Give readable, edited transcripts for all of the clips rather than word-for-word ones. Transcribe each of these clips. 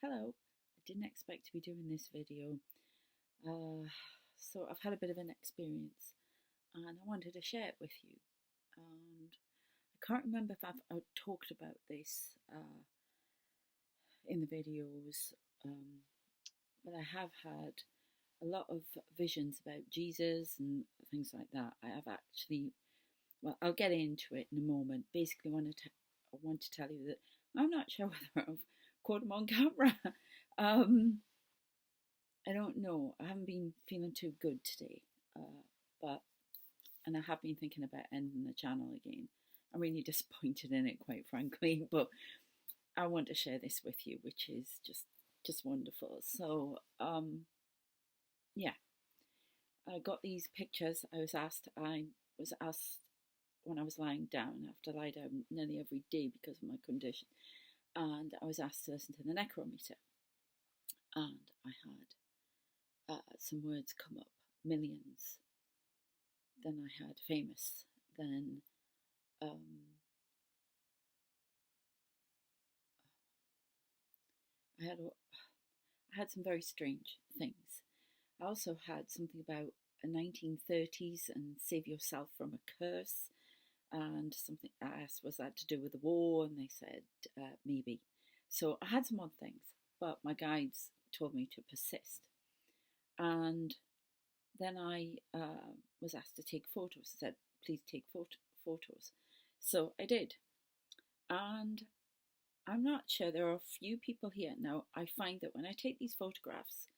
Hello, I didn't expect to be doing this video. Uh, so I've had a bit of an experience and I wanted to share it with you. And I can't remember if I've talked about this in the videos, um, but I have had a lot of visions about Jesus and things like that. I have actually, well, I'll get into it in a moment. Basically, I want to tell you that I'm not sure whether I've caught him on camera. um, I don't know. I haven't been feeling too good today, but and I have been thinking about ending the channel again. I'm really disappointed in it, quite frankly. But I want to share this with you, which is just wonderful. So yeah, I got these pictures. I was asked when I was lying down. I have to lie down nearly every day because of my condition, and I was asked to listen to the necrometer, and I had some words come up, millions. Then I had famous. Then um, I had some very strange things. I also had something about a 1930s and save yourself from a curse, and something I asked, was that to do with the war, and they said maybe. So I had some odd things, but my guides told me to persist. And then I was asked to take photos. I said, please take photos. So I did. And I'm not sure, there are a few people here now. I find that when I take these photographs,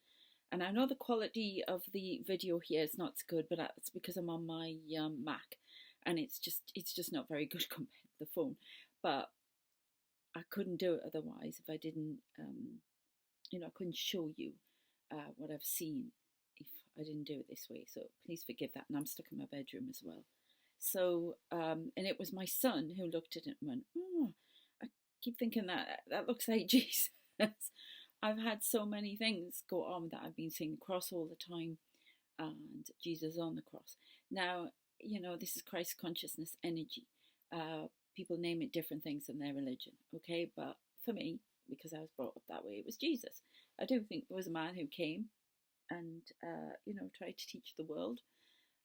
and I know the quality of the video here is not so good, but that's because I'm on my Mac, and it's just not very good compared to the phone. But I couldn't do it otherwise if I didn't, I couldn't show you what I've seen if I didn't do it this way. So please forgive that. And I'm stuck in my bedroom as well. So, and it was my son who looked at it and went, oh, I keep thinking that looks like Jesus. I've had so many things go on that I've been seeing the cross all the time and Jesus on the cross. Now, this is Christ consciousness energy. People name it different things in their religion, okay? But for me, because I was brought up that way, it was Jesus. I do think there was a man who came and, tried to teach the world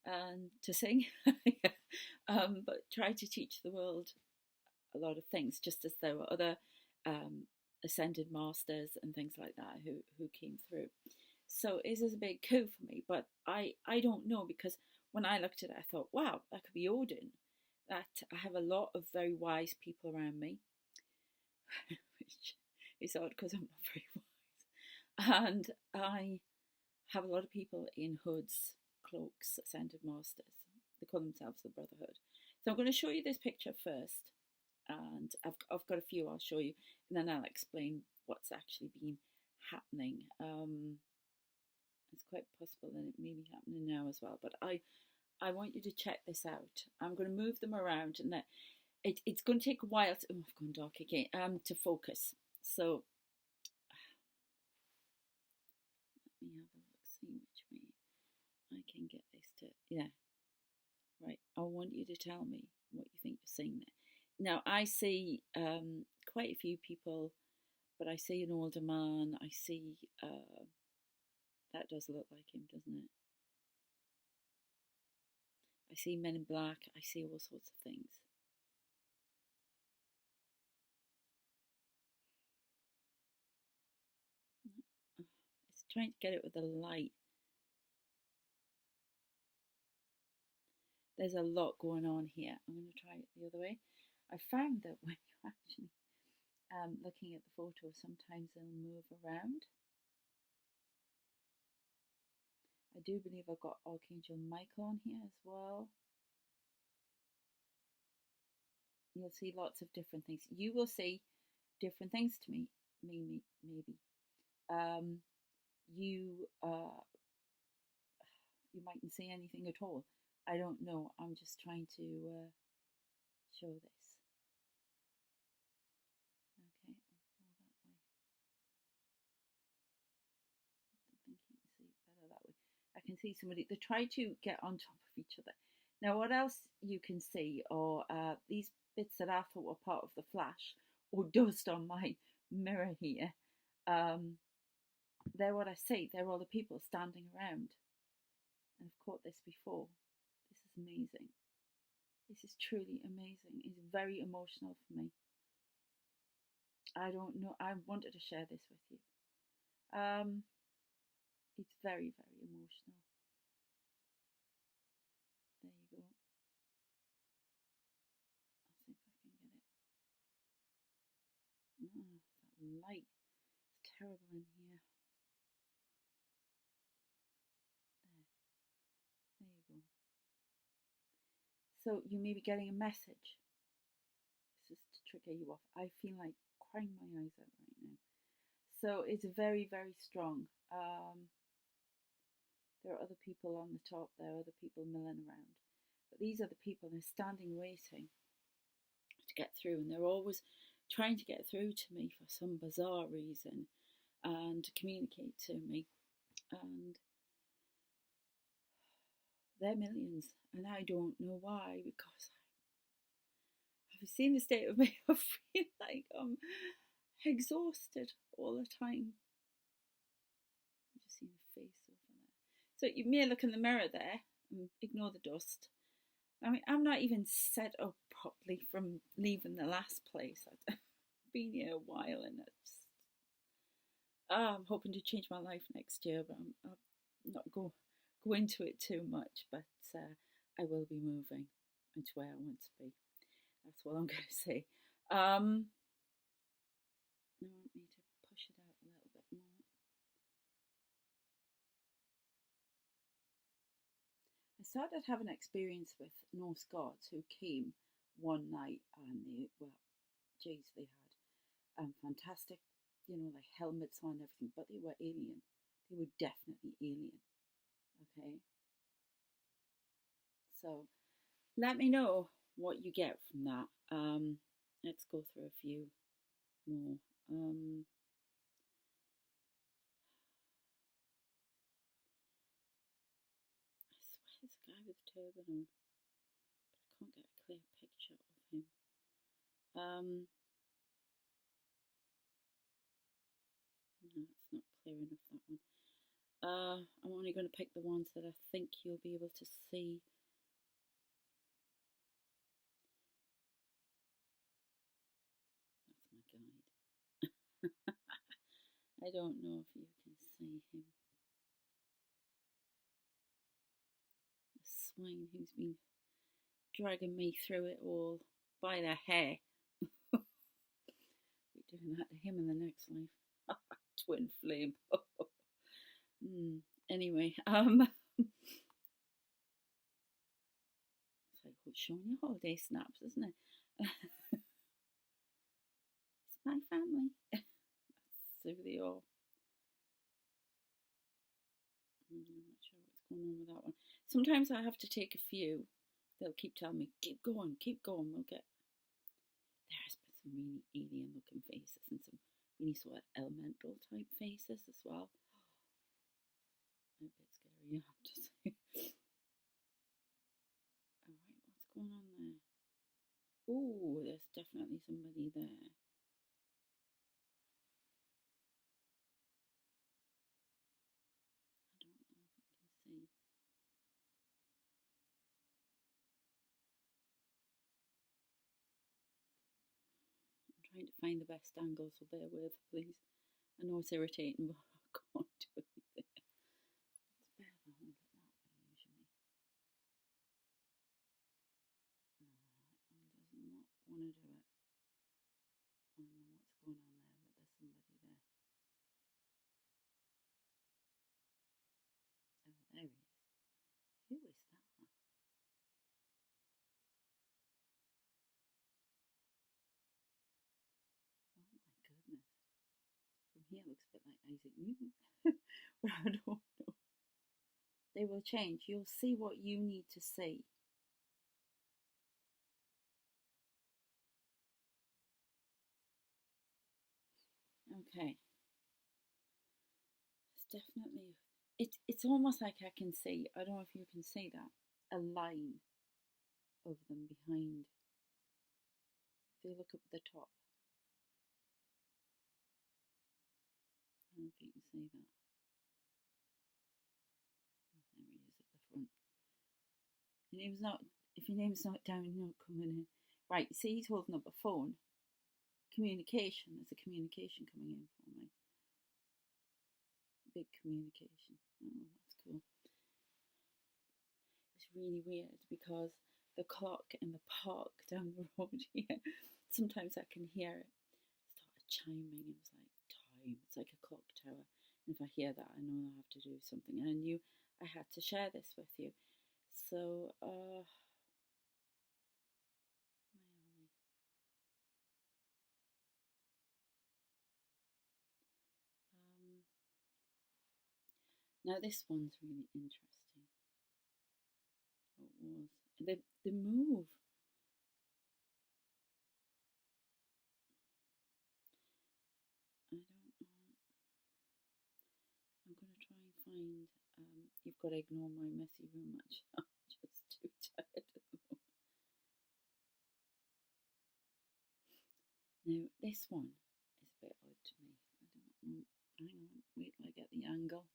and to sing, but tried to teach the world a lot of things, just as there were other ascended masters and things like that who came through. So it is a big coup for me, but I don't know, because when I looked at it, I thought, wow, that could be Odin. That I have a lot of very wise people around me, which is odd because I'm not very wise. And I have a lot of people in hoods, cloaks, ascended masters. They call themselves the Brotherhood. So I'm going to show you this picture first, and I've got a few I'll show you, and then I'll explain what's actually been happening. It's quite possible that it may be happening now as well, but I want you to check this out. I'm going to move them around, and it's going to take a while to, I've gone dark again, to focus. So let me have a look, see which way I can get this to, yeah, right. I want you to tell me what you think you're seeing there. Now, I see quite a few people, but I see an older man. I see, that does look like him, doesn't it? I see men in black. I see all sorts of things. It's trying to get it with the light. There's a lot going on here. I'm going to try it the other way. I found that when you're actually looking at the photo, sometimes they'll move around. I do believe I've got Archangel Michael on here as well. You'll see lots of different things. You will see different things to me, maybe. You you mightn't see anything at all. I don't know. I'm just trying to show this. Okay, I'll go that way. I think you can see it better that way. I can see somebody. They try to get on top of each other. Now, what else you can see are these bits that I thought were part of the flash or dust on my mirror here. they're what I see. They're all the people standing around. And I've caught this before. This is amazing. This is truly amazing. It's very emotional for me. I don't know. I wanted to share this with you. It's very, very emotional. There you go. I'll see if I can get it. Oh, that light. It's terrible in here. There you go. So you may be getting a message. This is to trigger you off. I feel like crying my eyes out right now. So it's very, very strong. There are other people on the top. There are other people milling around. But these are the people. They're standing waiting to get through. And they're always trying to get through to me for some bizarre reason and to communicate to me. And they're millions. And I don't know why, because I've seen the state of me. I feel like I'm exhausted all the time. You just see my face over there. So you may look in the mirror there and ignore the dust. I mean, I'm not even set up properly from leaving the last place. I've been here a while, and I'm hoping to change my life next year, but I'm not go into it too much. But I will be moving into where I want to be. That's what I'm going to say. I want me to push it out a little bit more. I started having an experience with Norse gods who came one night, and they had fantastic, like helmets on and everything, but they were alien. They were definitely alien. Okay. So let me know what you get from that. Let's go through a few more. I swear there's a guy with a turban on, but I can't get a clear picture of him. No, it's not clear enough, that one. I'm only going to pick the ones that I think you'll be able to see. That's my guide. I don't know if you can see him. The swine who's been dragging me through it all by the hair. Be doing that to him in the next life. Twin flame. Anyway, it's like showing you holiday snaps, isn't it? It's my family. So they are. I'm not sure what's going on with that one. Sometimes I have to take a few. They'll keep telling me, keep going, we'll get. There has been some really alien looking faces and some really sort of elemental type faces as well. A bit scary, I have to say. Alright, what's going on there? Oh, there's definitely somebody there. I don't know if you can see. I'm trying to find the best angle, so bear with, please. I know it's irritating, but I can't do anything. It's better if I hold it that way, usually. No, that one does not want to do it. I don't know what's going on there, but there's somebody there. Oh, there he is. Who is that? Oh my goodness. From here it looks a bit like Isaac Newton. But I don't know. They will change. You'll see what you need to see. Okay. It's definitely, it's almost like I can see, I don't know if you can see that, a line of them behind. If you look up at the top. know if you can see that. There he is at the front. Your name's not, if your name's not down, you're not coming in. Right, see, he's holding up a phone. Communication, there's a communication coming in for me. Big communication. Oh, that's cool. It's really weird because the clock in the park down the road here, sometimes I can hear it start chiming, and it's like time. It's like a clock tower. And if I hear that, I know I have to do something. And I knew I had to share this with you. So, where are we? Now this one's really interesting. It was the move. I don't know. I'm going to try and find. You've got to ignore my messy room. Actually, I'm just too tired at the moment. Now this one is a bit odd to me. I don't know. Hang on. Wait till I get the angle.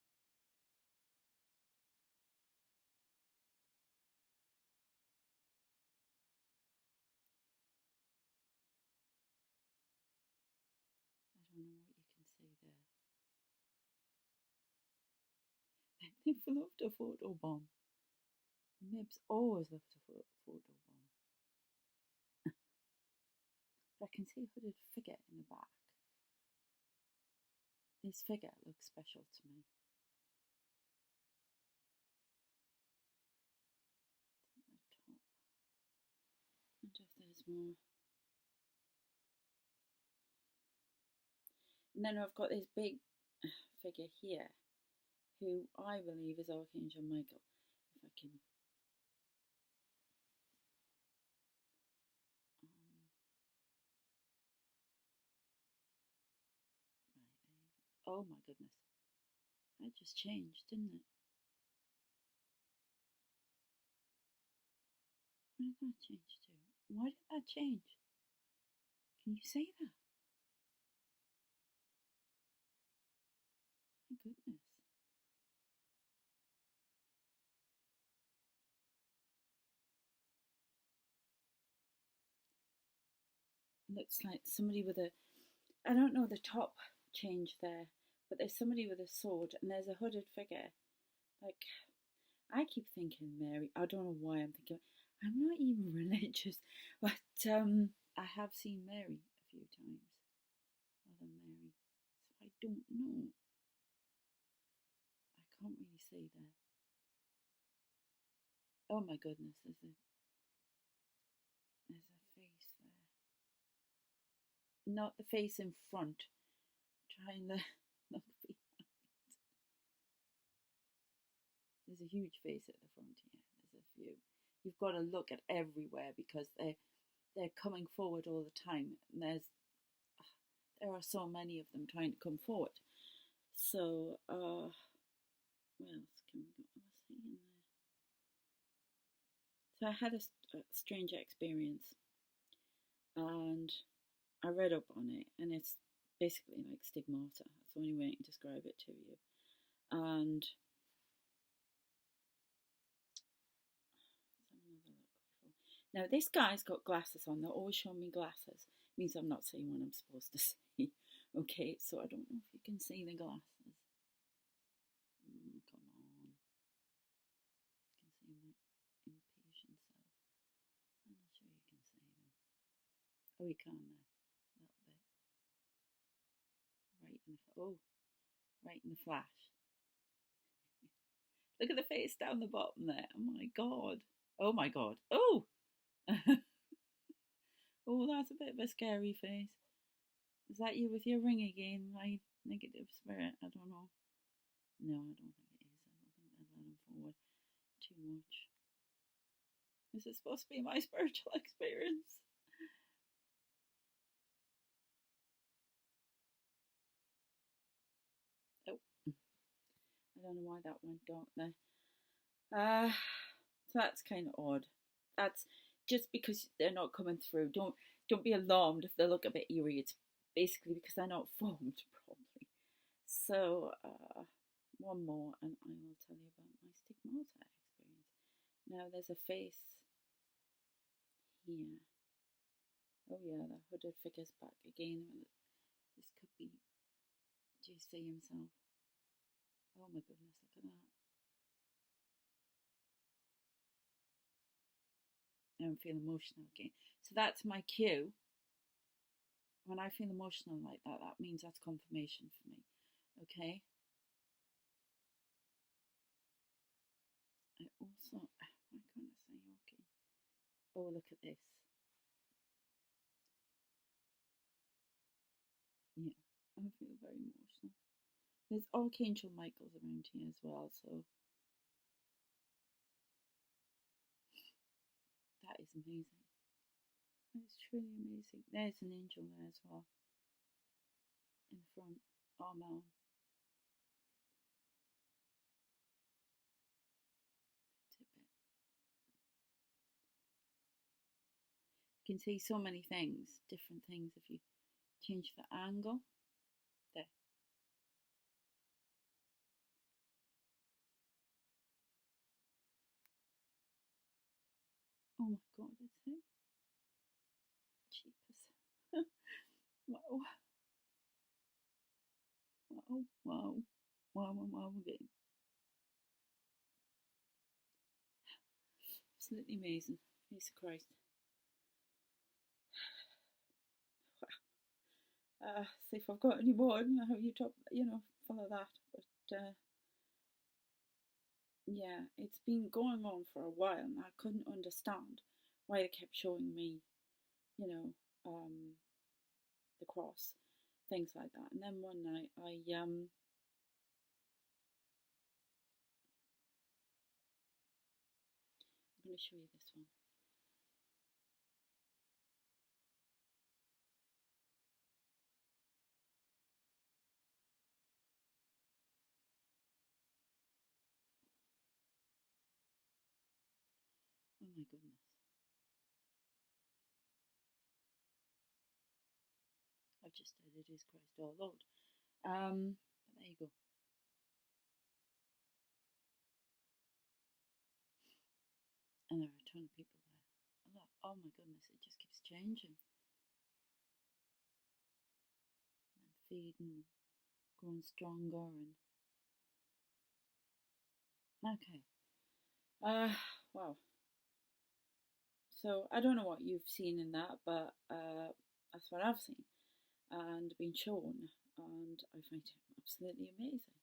I don't know what you can see there. They've loved a photo bomb. The Mibs always loved a photo bomb. But I can see a hooded figure in the back. This figure looks special to me. It's at the top. I wonder if there's more. And then I've got this big figure here, who I believe is Archangel Michael. If I can. Right, there you go. Oh my goodness. That just changed, didn't it? What did that change to? Why did that change? Can you see that? My goodness. Looks like somebody with a, I don't know the top change there, but there's somebody with a sword and there's a hooded figure. Like, I keep thinking Mary. I don't know why I'm thinking. I'm not even religious, but I have seen Mary a few times. Mother Mary. So I don't know. I can't really see there. Oh my goodness, there's a face there. Not the face in front. Trying to look behind. There's a huge face at the front here. There's a few. You've got to look at everywhere because they're coming forward all the time. And there are so many of them trying to come forward. So, what else can we go? What's in there? So I had a strange experience, and I read up on it, and it's basically like stigmata. That's the only way I can describe it to you. And now this guy's got glasses on. They're always showing me glasses. It means I'm not seeing what I'm supposed to see. Okay, so I don't know if you can see the glasses. Come on. You can see my impatient self. I'm not sure you can see them. Oh, you can there. A little bit. Right in the flash. Look at the face down the bottom there. Oh my god. Oh my god. Oh! Oh, that's a bit of a scary face. Is that you with your ring again, my negative spirit? I don't know. No, I don't think it is. I don't think they'll let him forward too much. Is it supposed to be my spiritual experience? Oh, I don't know why that went dark there. So that's kind of odd. That's just because they're not coming through. Don't be alarmed if they look a bit eerie. It's basically because they're not formed properly. So, one more, and I will tell you about my stigmata experience. Now, there's a face here. Oh, yeah, the hooded figure's back again. This could be JC himself. Oh, my goodness, look at that. Now I'm feeling emotional again. So, that's my cue. When I feel emotional like that, that means that's confirmation for me. Okay? I also, why can't I say okay? Oh, look at this. Yeah, I feel very emotional. There's Archangel Michael's around here as well, so that is amazing. That is truly amazing. There's an angel there as well, in the front. Oh man. You can see so many things, different things if you change the angle. There. Oh my god, it's him. Jeepers. Wow. Wow. Wow. Wow, wow, wow again. Absolutely amazing. Jesus Christ. See if I've got any more. I don't know how you follow that. But yeah, it's been going on for a while and I couldn't understand why they kept showing me, you know, the cross, things like that. And then one night I'm going to show you this one. Oh my goodness. I've just said it is Christ our Lord. But there you go. And there are a ton of people there. Look, oh my goodness, it just keeps changing. And feeding, growing stronger and okay. Wow. So I don't know what you've seen in that, but that's what I've seen and been shown, and I find it absolutely amazing.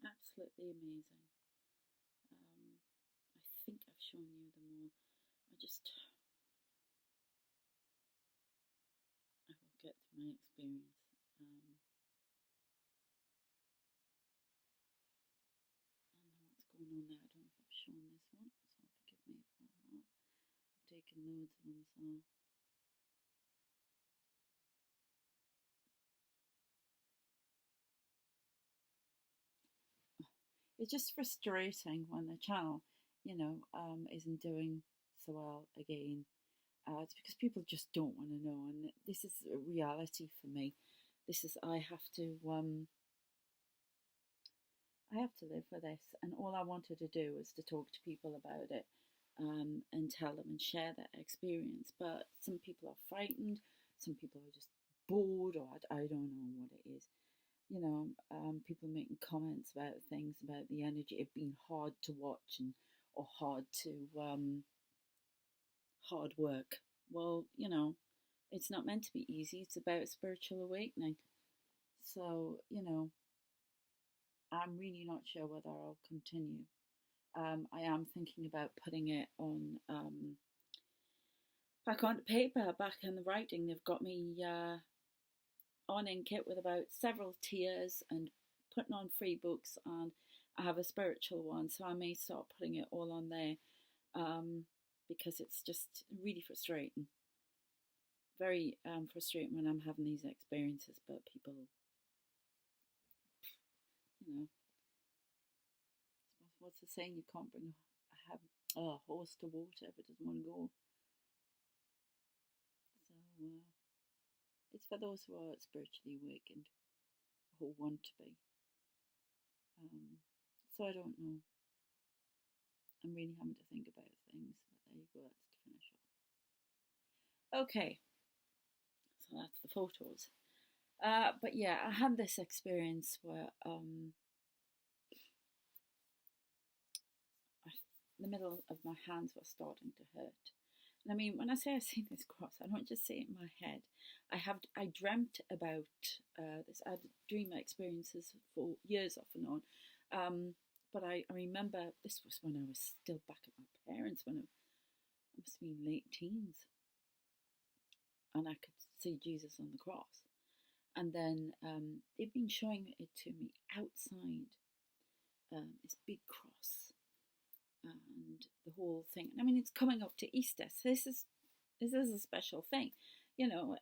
Absolutely amazing. I think I've shown you them all. I will get to my experience. I don't know what's going on there. I don't know if I've shown this one, so forgive me for that. I've taken loads of them, so. It's just frustrating when the channel, isn't doing so well again. It's because people just don't want to know, and this is a reality for me. This is I have to live for this, and all I wanted to do was to talk to people about it, and tell them and share that experience. But some people are frightened, some people are just bored, or I don't know what it is. People making comments about things about the energy of being hard to watch or hard work. Well, it's not meant to be easy. It's about spiritual awakening. So, I'm really not sure whether I'll continue. I am thinking about putting it on back onto paper, back in the writing. They've got me on in kit with about several tiers and putting on free books, and I have a spiritual one, so I may start putting it all on there, because it's just really frustrating. Very frustrating when I'm having these experiences, but people, you know, what's the saying? You can't bring a horse to water if it doesn't want to go. So it's for those who are spiritually awakened. or want to be. So I don't know. I'm really having to think about things, but there you go, that's to finish off. Okay, so that's the photos. But yeah, I had this experience where the middle of my hands were starting to hurt. And I mean, when I say I see this cross, I don't just see it in my head. I dreamt about this. I had dream experiences for years off and on. But I remember this was when I was still back at my parents, when I must have been late teens, and I could see Jesus on the cross. And then they've been showing it to me outside, this big cross and the whole thing. I mean, it's coming up to Easter, so this is a special thing, you know.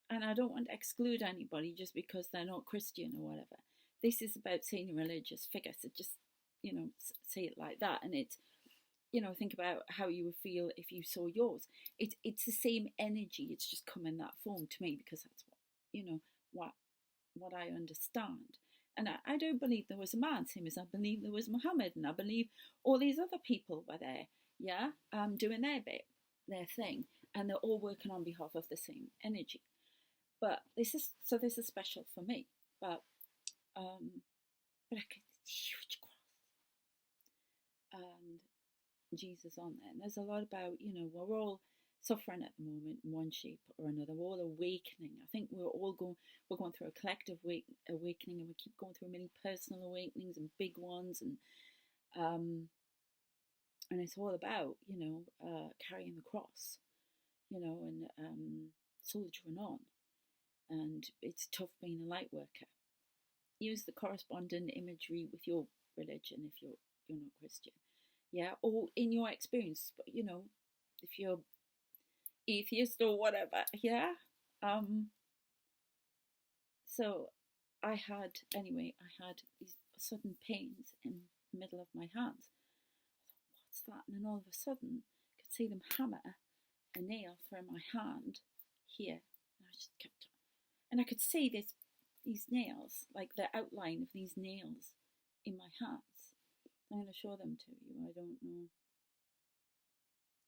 And I don't want to exclude anybody just because they're not Christian or whatever. This is about seeing a religious figure, so just, you know, say it like that. And it's, you know, think about how you would feel if you saw yours. It's the same energy. It's just come in that form to me because that's what, you know, what I understand. And I don't believe there was a man, same as I believe there was Muhammad, and I believe all these other people were there, yeah, doing their bit, their thing, and they're all working on behalf of the same energy. But this is special for me. But I could huge cross and Jesus on there. And there's a lot about, you know, we're all suffering at the moment in one shape or another. We're all awakening. I think we're going through a collective awakening, and we keep going through many personal awakenings and big ones, and it's all about, you know, carrying the cross, you know, and soldiering on. And it's tough being a light worker. Use the corresponding imagery with your religion if you're not Christian, yeah, or in your experience. But you know, if you're atheist or whatever, yeah. So I had these sudden pains in the middle of my hands. I thought, what's that? And then all of a sudden, I could see them hammer a nail through my hand here, and I just kept, and I could see these nails, like the outline of these nails in my hands. I'm going to show them to you. I don't know.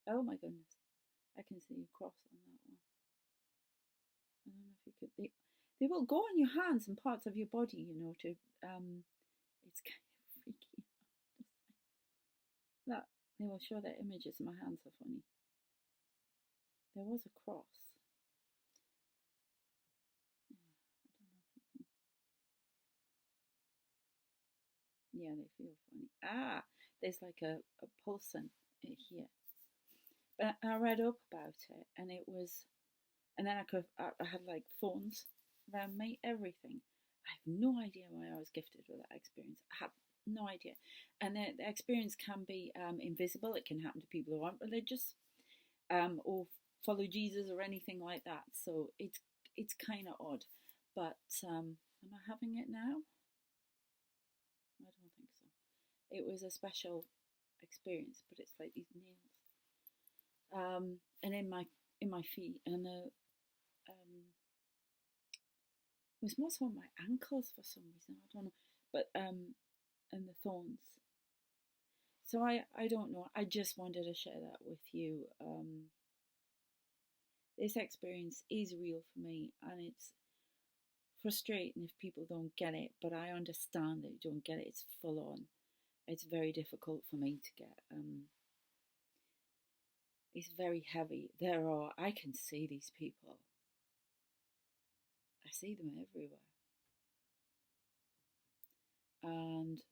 Oh my goodness. I can see a cross on that one. I don't know if you could. They will go on your hands and parts of your body, you know, to it's kind of freaky. That they will show their images. My hands are funny. There was a cross. Yeah, I don't know if you can. Yeah, they feel funny. Ah, there's like a pulsing here. But I read up about it, and it was, and then I had like thorns around me, everything. I have no idea why I was gifted with that experience. I have no idea. And the experience can be invisible. It can happen to people who aren't religious, or follow Jesus or anything like that. So it's kind of odd. But am I having it now? I don't think so. It was a special experience, but it's like these nails, and in my feet, and it was more so on my ankles for some reason. I don't know, but and the thorns. So I don't know. I just wanted to share that with you. This experience is real for me, and it's frustrating if people don't get it, but I understand that you don't get it. It's full on. It's very difficult for me to get. It's very heavy. I can see these people. I see them everywhere. And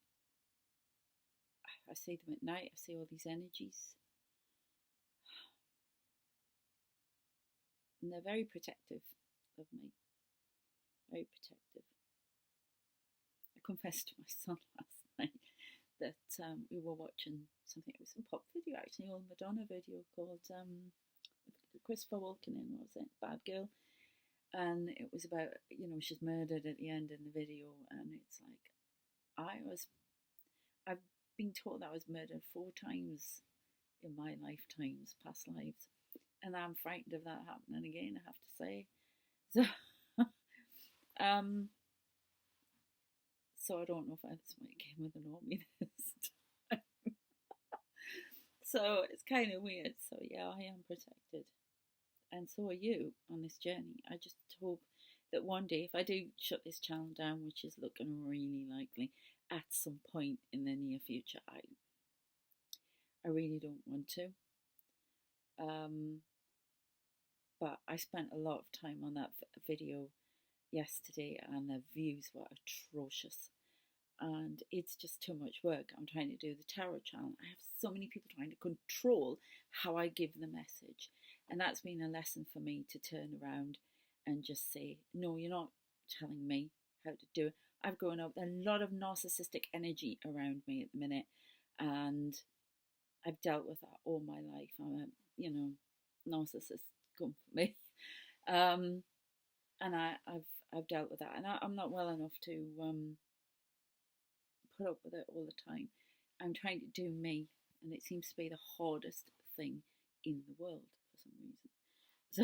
I see them at night. I see all these energies. And they're very protective of me. Very protective. I confessed to my son last night that we were watching something. It was a pop video, actually, an old Madonna video called Christopher Walken in, was it? Bad Girl. And it was about, you know, she's murdered at the end in the video, and it's like I've been told I was murdered 4 times in my lifetimes, past lives, and I'm frightened of that happening again, I have to say. So So I don't know if that's why it came with an army this time. So it's kind of weird. So yeah, I am protected. And so are you on this journey. I just hope that one day, if I do shut this channel down, which is looking really likely at some point in the near future, I really don't want to. But I spent a lot of time on that video yesterday, and the views were atrocious. And it's just too much work. I'm trying to do the tarot channel. I have so many people trying to control how I give the message. And that's been a lesson for me to turn around and just say, no, you're not telling me how to do it. I've grown up with a lot of narcissistic energy around me at the minute, and I've dealt with that all my life. I'm a, narcissist come for me. And I've dealt with that, and I'm not well enough to put up with it all the time. I'm trying to do me, and it seems to be the hardest thing in the world for some reason. So,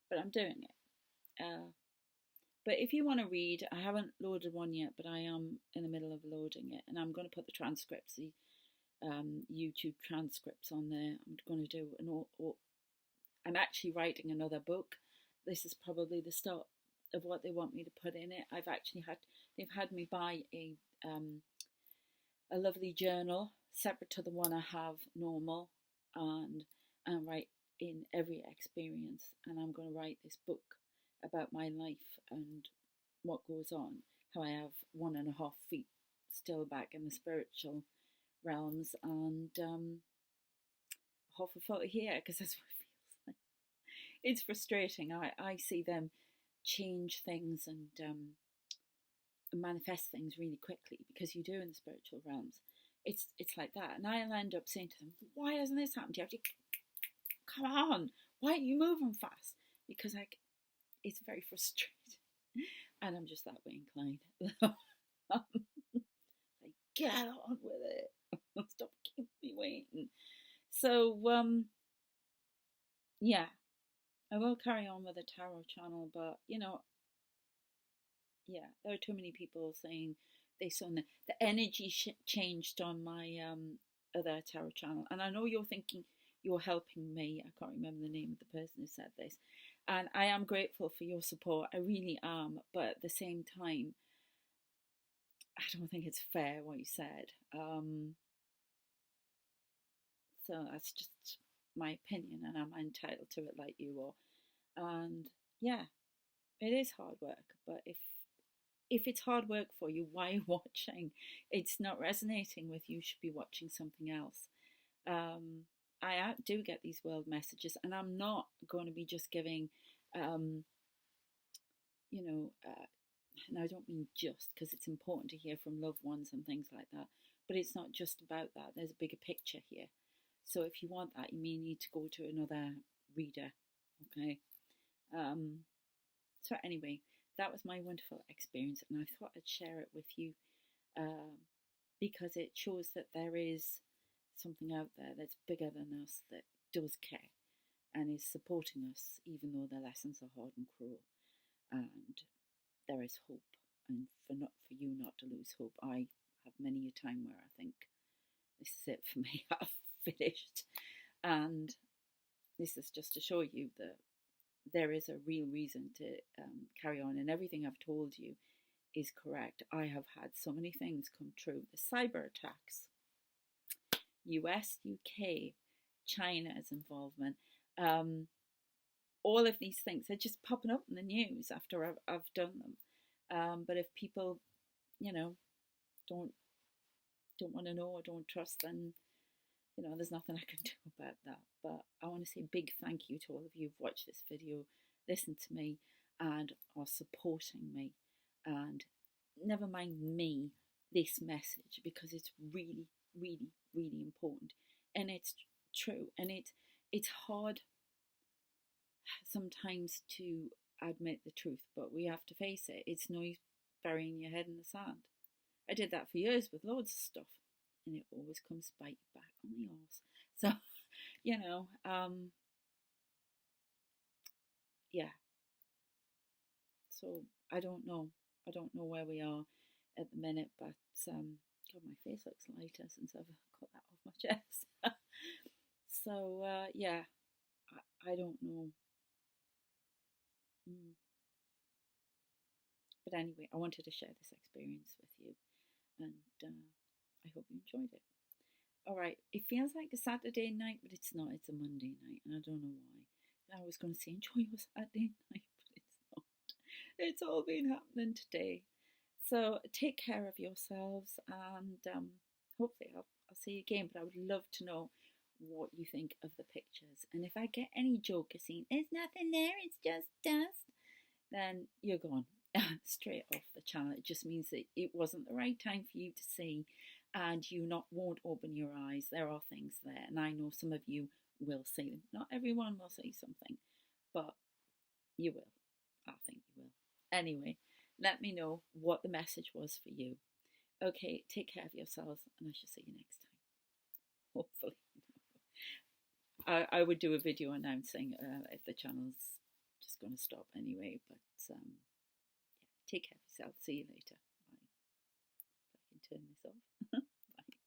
but I'm doing it. But if you want to read, I haven't loaded one yet, but I am in the middle of loading it, and I'm going to put the transcripts, the YouTube transcripts on there. I'm going to do I'm actually writing another book. This is probably the start of what they want me to put in it. They've had me buy a lovely journal separate to the one I have normal, and write in every experience. And I'm going to write this book about my life and what goes on, how I have 1.5 feet still back in the spiritual realms, and half a foot here, because that's what it feels like. It's frustrating. I see them change things and manifest things really quickly, because you do in the spiritual realms. It's like that, and I'll end up saying to them, "Why hasn't this happened to you? Come on, why aren't you moving fast?" Because it's very frustrating, and I'm just that way inclined. Like, get on with it. Stop keeping me waiting. So yeah, I will carry on with the tarot channel, but yeah, there are too many people saying they saw the energy changed on my other tarot channel, and I know you're thinking you're helping me. I can't remember the name of the person who said this, and I am grateful for your support. I really am, but at the same time, I don't think it's fair what you said. So that's just my opinion, and I'm entitled to it like you are. And yeah, it is hard work, but if it's hard work for you, why are you watching? It's not resonating with you, should be watching something else. I do get these world messages, and I'm not going to be just giving, and I don't mean just, because it's important to hear from loved ones and things like that, but it's not just about that. There's a bigger picture here. So if you want that, you may need to go to another reader, okay? So anyway, that was my wonderful experience, and I thought I'd share it with you because it shows that there is something out there that's bigger than us, that does care and is supporting us, even though the lessons are hard and cruel. And there is hope, and for you not to lose hope. I have many a time where I think, this is it for me, I've finished. And this is just to show you that there is a real reason to carry on, and everything I've told you is correct. I have had so many things come true. The cyber attacks, US, UK, China's involvement, all of these things are just popping up in the news after I've done them. But if people, don't want to know or don't trust, then there's nothing I can do about that. But I want to say a big thank you to all of you who've watched this video, listened to me, and are supporting me. And never mind me, this message, because it's really, really, really important. And it's true. And it's hard sometimes to admit the truth, but we have to face it. It's no use burying your head in the sand. I did that for years with loads of stuff, and it always comes to bite you back on the arse. So, yeah. So I don't know where we are. at the minute, but God, my face looks lighter since I've cut that off my chest. So yeah, I don't know. Mm. But anyway, I wanted to share this experience with you, and I hope you enjoyed it. All right, it feels like a Saturday night, but it's not. It's a Monday night, and I don't know why. I was going to say enjoy your Saturday night, but it's not. It's all been happening today. So take care of yourselves, and hopefully I'll see you again. But I would love to know what you think of the pictures. And if I get any joker saying, there's nothing there, it's just dust, then you're gone straight off the channel. It just means that it wasn't the right time for you to see, and you won't open your eyes. There are things there, and I know some of you will see them. Not everyone will see something, but you will. I think you will. Anyway, let me know what the message was for you. Okay, take care of yourselves, and I shall see you next time. Hopefully. I would do a video announcing if the channel's just going to stop anyway, but yeah, take care of yourself. See you later. Bye. If I can turn this off.